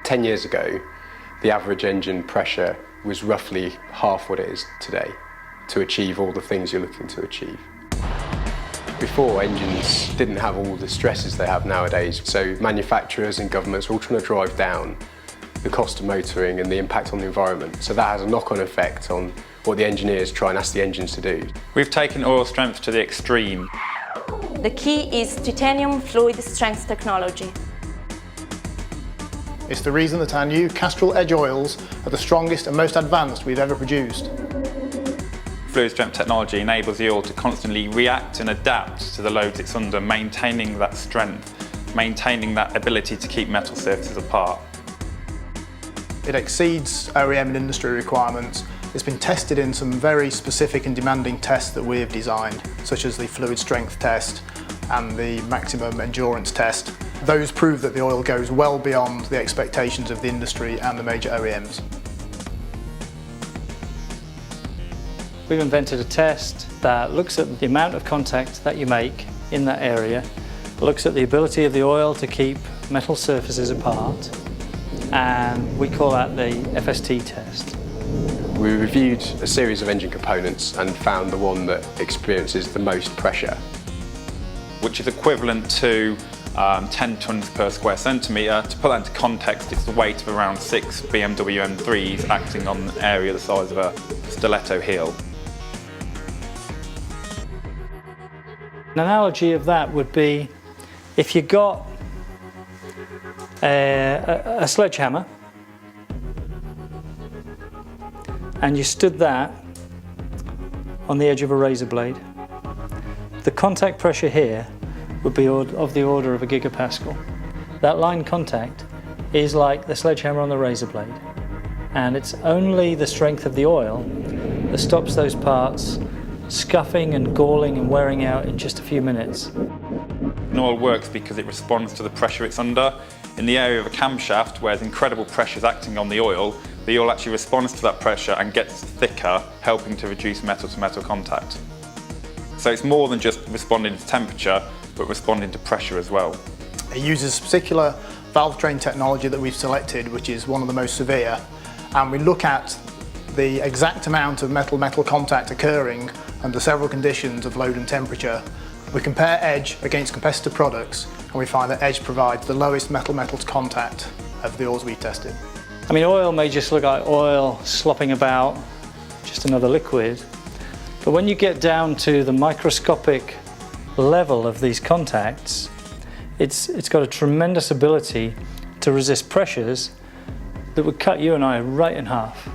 10 years ago, the average engine pressure was roughly half what it is today to achieve all the things you're looking to achieve. Before, engines didn't have all the stresses they have nowadays, so manufacturers and governments are all trying to drive down the cost of motoring and the impact on the environment. So that has a knock-on effect on what the engineers try and ask the engines to do. We've taken oil strength to the extreme. The key is titanium fluid strength technology. It's the reason that our new Castrol Edge oils are the strongest and most advanced we've ever produced. Fluid strength technology enables the oil to constantly react and adapt to the loads it's under, maintaining that strength, maintaining that ability to keep metal surfaces apart. It exceeds OEM and industry requirements. It's been tested in some very specific and demanding tests that we have designed, such as the fluid strength test and the maximum endurance test. Those prove that the oil goes well beyond the expectations of the industry and the major OEMs. We've invented a test that looks at the amount of contact that you make in that area, looks at the ability of the oil to keep metal surfaces apart, and we call that the FST test. We reviewed a series of engine components and found the one that experiences the most pressure, which is equivalent to 10 tonnes per square centimetre. To put that into context, it's the weight of around 6 BMW M3s acting on an area the size of a stiletto heel. An analogy of that would be if you got a sledgehammer and you stood that on the edge of a razor blade, the contact pressure here would be of the order of a gigapascal. That line contact is like the sledgehammer on the razor blade, and it's only the strength of the oil that stops those parts scuffing and galling and wearing out in just a few minutes. An oil works because it responds to the pressure it's under. In the area of a camshaft, where there's incredible pressures acting on the oil actually responds to that pressure and gets thicker, helping to reduce metal-to-metal contact. So it's more than just responding to temperature, but responding to pressure as well. It uses particular valve train technology that we've selected, which is one of the most severe, and we look at the exact amount of metal-metal contact occurring under several conditions of load and temperature. We compare Edge against competitor products, and we find that Edge provides the lowest metal-metal contact of the oils we've tested. I mean, oil may just look like oil slopping about, just another liquid, but when you get down to the microscopic level of these contacts, it's got a tremendous ability to resist pressures that would cut you and I right in half.